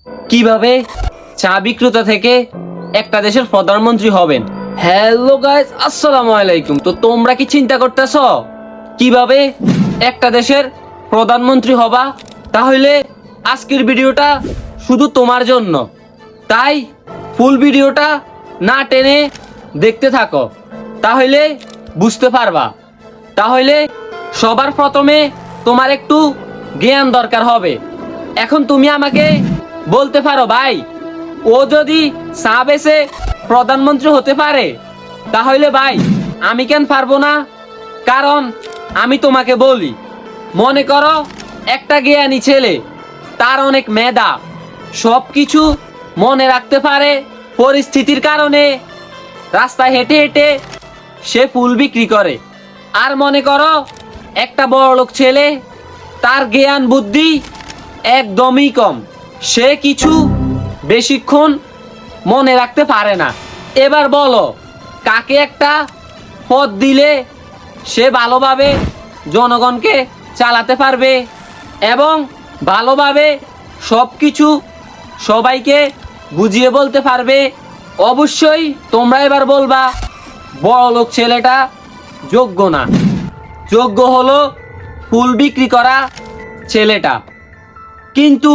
কিভাবে চা বিক্রেতা থেকে একটা দেশের প্রধানমন্ত্রী হবেন। হ্যালো গাইস, আসসালামু আলাইকুম। তো তোমরা কি চিন্তা করতেছ কিভাবে একটা দেশের প্রধানমন্ত্রী হবা? তাহলে আজকের ভিডিওটা শুধু তোমার জন্য। তাই ফুল ভিডিওটা না টেনে দেখতে থাকো, তাহলে বুঝতে পারবা। তাহলে সবার প্রথমে তোমার একটু জ্ঞান দরকার হবে। এখন তুমি আমাকে বলতে পারো, ভাই ও যদি চা বেচে প্রধানমন্ত্রী হতে পারে, তাহলে ভাই আমি কেন পারবো না? কারণ আমি তোমাকে বলি, মনে করো একটা জ্ঞানী ছেলে, তার অনেক মেধা, সব কিছু মনে রাখতে পারে, পরিস্থিতির কারণে রাস্তায় হেঁটে হেঁটে সে ফুল বিক্রি করে। আর মনে করো একটা বড়লোক ছেলে, তার জ্ঞান বুদ্ধি একদমই কম, সে কিছু বেশিক্ষণ মনে রাখতে পারে না। এবার বলো, কাকে একটা পদ দিলে সে ভালোভাবে জনগণকে চালাতে পারবে এবং ভালোভাবে সব কিছু সবাইকে বুঝিয়ে বলতে পারবে? অবশ্যই তোমরা এবার বলবা বড়লোক ছেলেটা যোগ্য না, যোগ্য হলো ফুল বিক্রি করা ছেলেটা। কিন্তু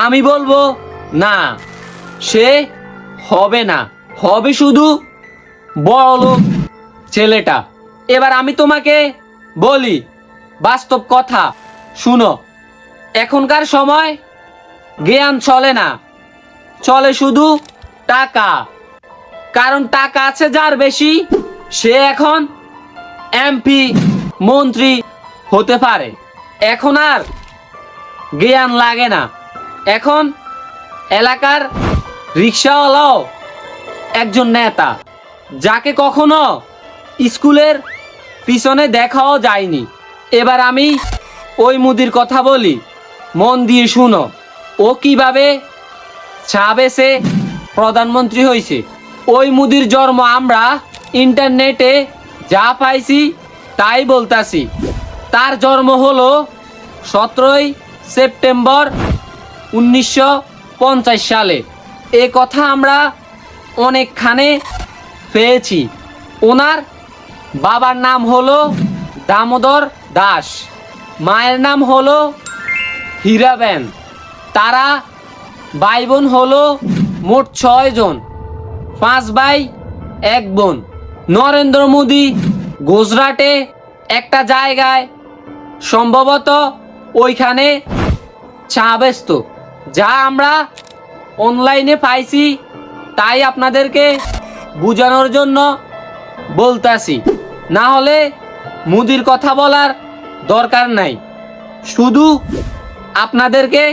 আমি বলবো না, সে হবে না, হবে শুধু বড়লোক ছেলেটা। এবার আমি তোমাকে বলি বাস্তব কথা, শুনো। এখনকার সময় জ্ঞান চলে না, চলে শুধু টাকা। কারণ টাকা আছে যার বেশি, সে এখন এমপি মন্ত্রী হতে পারে। এখন আর জ্ঞান লাগে না, এখন এলাকার রিক্সাওয়ালাও একজন নেতা, যাকে কখনো স্কুলের পিছনে দেখাও যায়নি। এবার আমি ওই মুদির কথা বলি, মন দিয়ে শুনো। ও কিভাবে চা বেচে প্রধানমন্ত্রী হয়েছে। ওই মুদির জন্ম আমরা ইন্টারনেটে যা পাইছি তাই বলতাছি। তার জন্ম হলো 17ই সেপ্টেম্বর 1950 সালে। এ কথা আমরা অনেকখানে পেয়েছি। ওনার বাবার নাম হলো দামোদর দাস, মায়ের নাম হলো হীরাবেন। তারা ভাই বোন হলো মোট 6 জন, 5 ভাই 1 বোন। নরেন্দ্র মোদী গুজরাটে একটা জায়গায়, সম্ভবত ওইখানে চা বেচত, যা আমরা অনলাইনে পাইছি, তাই আপনাদেরকে বোঝানোর জন্য বলতাছি। না হলে মুদির কথা বলার দরকার নাই, শুধু আপনাদেরকে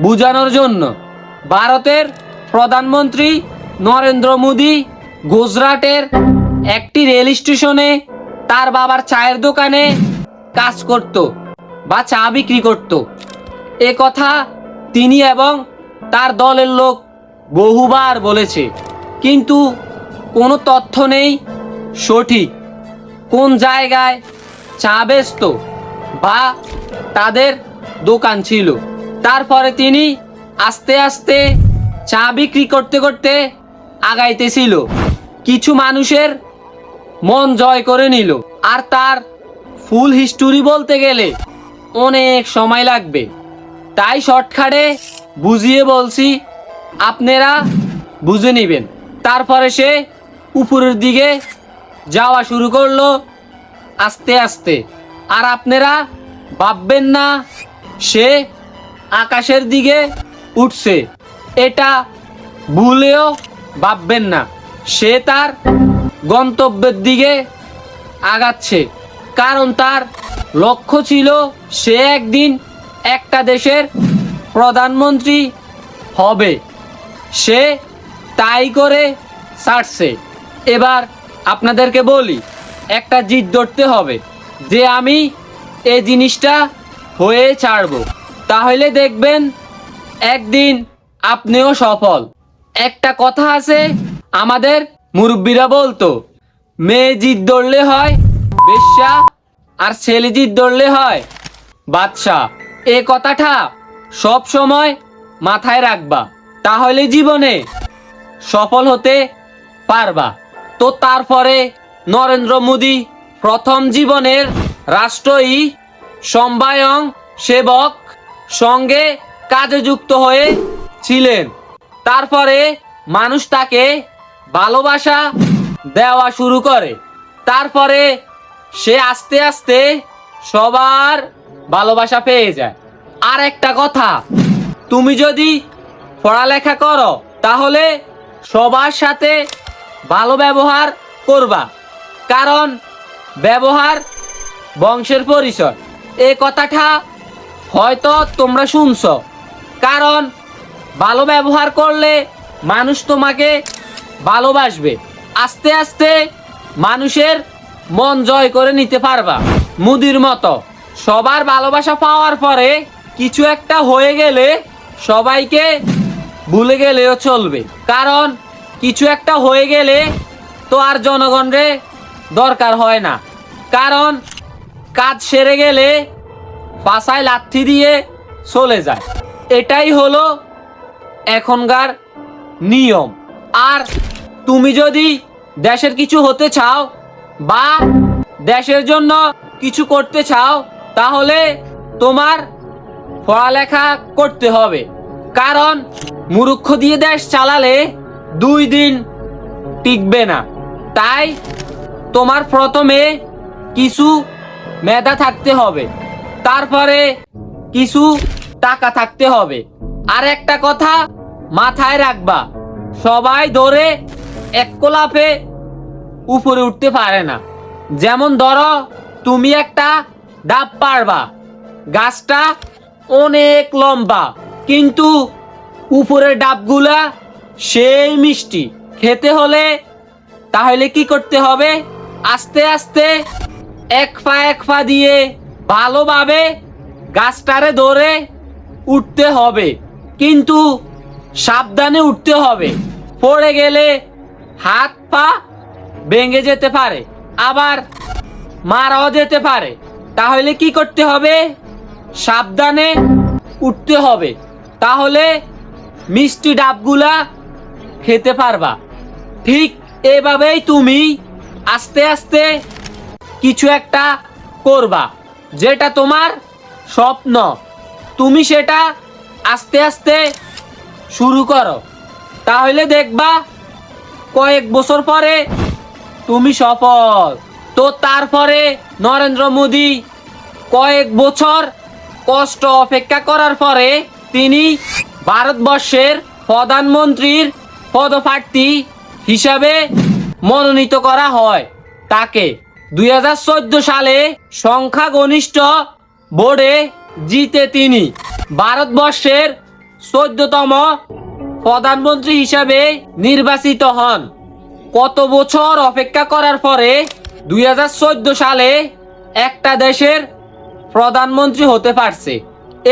বোঝানোর জন্য। ভারতের প্রধানমন্ত্রী নরেন্দ্র মোদী গুজরাটের একটি রেল স্টেশনে তার বাবার চায়ের দোকানে কাজ করত বা চা বিক্রি করত। এ কথা তিনি এবং তার দলের লোক বহুবার বলেছে, কিন্তু কোনো তথ্য নেই সঠিক কোন জায়গায় চা বেচত বা তাদের দোকান ছিল। তারপরে তিনি আস্তে আস্তে চা বিক্রি করতে করতে আগাইতেছিল, কিছু মানুষের মন জয় করে নিল। আর তার ফুল হিস্টোরি বলতে গেলে অনেক সময় লাগবে, তাই শর্টকাটে বুঝিয়ে বলছি, আপনারা বুঝে নেবেন। তারপরে সে উপরের দিকে যাওয়া শুরু করলো আস্তে আস্তে। আর আপনারা ভাববেন না সে আকাশের দিকে উঠছে, এটা ভুলেও ভাববেন না। সে তার গন্তব্যের দিকে আগাচ্ছে, কারণ তার লক্ষ্য ছিল সে একদিন একটা দেশের প্রধানমন্ত্রী হবে। সে তাই করে ছাড়ছে। এবার আপনাদেরকে বলি, একটা জিদ ধরতে হবে যে আমি এই জিনিসটা হয়ে ছাড়বো, তাহলে দেখবেন একদিন আপনিও সফল। একটা কথা আছে, আমাদের মুরব্বীরা বলতো, মেয়ে জিদ ধরলে হয় বেশ্যা, আর ছেলে জিদ ধরলে হয় বাদশা। এ কথাটা সব সময় মাথায় রাখবা, তাহলে জীবনে সফল হতে পারবা। তো তারপরে নরেন্দ্র মোদী প্রথম জীবনের রাষ্ট্রই সমবায়ং সেবক সঙ্গে কাজে যুক্ত হয়ে ছিলেন। তারপরে মানুষ তাকে ভালোবাসা দেওয়া শুরু করে। তারপরে সে আস্তে আস্তে সবার ভালোবাসা পেয়ে যায়। আর একটা কথা, তুমি যদি পড়ালেখা করো তাহলে সবার সাথে ভালো ব্যবহার করবা, কারণ ব্যবহার বংশের পরিচয়। এই কথাটা হয়তো তোমরা শুনছো, কারণ ভালো ব্যবহার করলে মানুষ তোমাকে ভালোবাসবে। আস্তে আস্তে মানুষের মন জয় করে নিতে পারবা। মুদির মতো সবার ভালোবাসা পাওয়ার পরে কিছু একটা হয়ে গেলে সবাইকে ভুলে গেলেও চলবে, কারণ কিছু একটা হয়ে গেলে তো আর জনগণরে দরকার হয় না, কারণ কাজ সেরে গেলে পাছায় লাথি দিয়ে চলে যায়। এটাই হলো এখনকার নিয়ম। আর তুমি যদি দেশের কিছু হতে চাও বা দেশের জন্য কিছু করতে চাও তাহলে তোমার পড়ালেখা করতে হবে, কারণ মূর্খ দিয়ে দেশ চালালে 2 দিন টিকবে না। তাই তোমার প্রথমে কিছু মেধা থাকতে হবে, তারপরে কিছু টাকা থাকতে হবে। আর একটা কথা মাথায় রাখবা, সবাই ধরে এক কোলাপে উপরে উঠতে পারে না। যেমন ধরো তুমি একটা ডাব পারবা, গাছটা অনেক লম্বা, কিন্তু উপরের ডাবগুলা সেই মিষ্টি। খেতে হলে তাহলে কি করতে হবে? আস্তে আস্তে এক পা দিয়ে ভালোভাবে গাছটারে ধরে উঠতে হবে, কিন্তু সাবধানে উঠতে হবে। পড়ে গেলে হাত পা ভেঙে যেতে পারে, আবার মারাও যেতে পারে। তাহলে কি করতে হবে? সাবধানে উঠতে হবে, তাহলে মিষ্টি ডাবগুলা খেতে পারবা। ঠিক এভাবেই তুমি আস্তে আস্তে কিছু একটা করবা, যেটা তোমার স্বপ্ন। তুমি সেটা আস্তে আস্তে শুরু করো, তাহলে দেখবা কয়েক বছর পরে তুমি সফল। তো তারপরে নরেন্দ্র মোদী কয়েক বছর কষ্ট অপেক্ষা করার পরে তিনি ভারতবর্ষের প্রধানমন্ত্রীর পদপ্রার্থী হিসাবে মনোনীত করা হয়। তাকে 2014 সালে সংখ্যাগরিষ্ঠ ভোটে জিতে তিনি ভারতবর্ষের 14তম প্রধানমন্ত্রী হিসাবে নির্বাচিত হন। কত বছর অপেক্ষা করার পরে 2014 সালে একটা দেশের প্রধানমন্ত্রী হতে পারছে।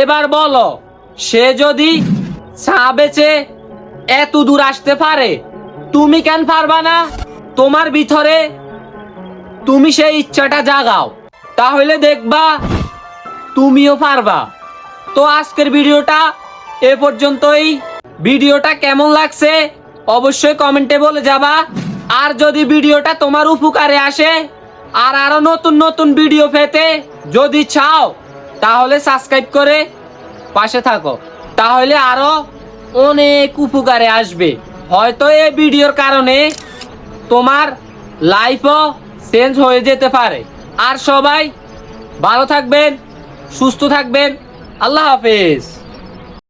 এবার বলো, সে যদি চা বেচে এত দূর আসতে পারে, তুমি কেন পারবা না? তোমার ভিতরে তুমি সেই ইচ্ছাটা জাগাও, তাহলে দেখবা তুমিও পারবা। তো আজকের ভিডিওটা এ পর্যন্তই। ভিডিওটা কেমন লাগছে অবশ্যই কমেন্টে বলে যাবা। আর যদি ভিডিওটা তোমার উপকারে আসে আর আরো নতুন নতুন ভিডিও পেতে যদি চাও তাহলে সাবস্ক্রাইব করে পাশে থাকো, তাহলে আরো অনেক উপকারে আসবে। হয়তো এই ভিডিওর কারণে তোমার লাইফও চেঞ্জ হয়ে যেতে পারে। আর সবাই ভালো থাকবেন, সুস্থ থাকবেন। আল্লাহ হাফেজ।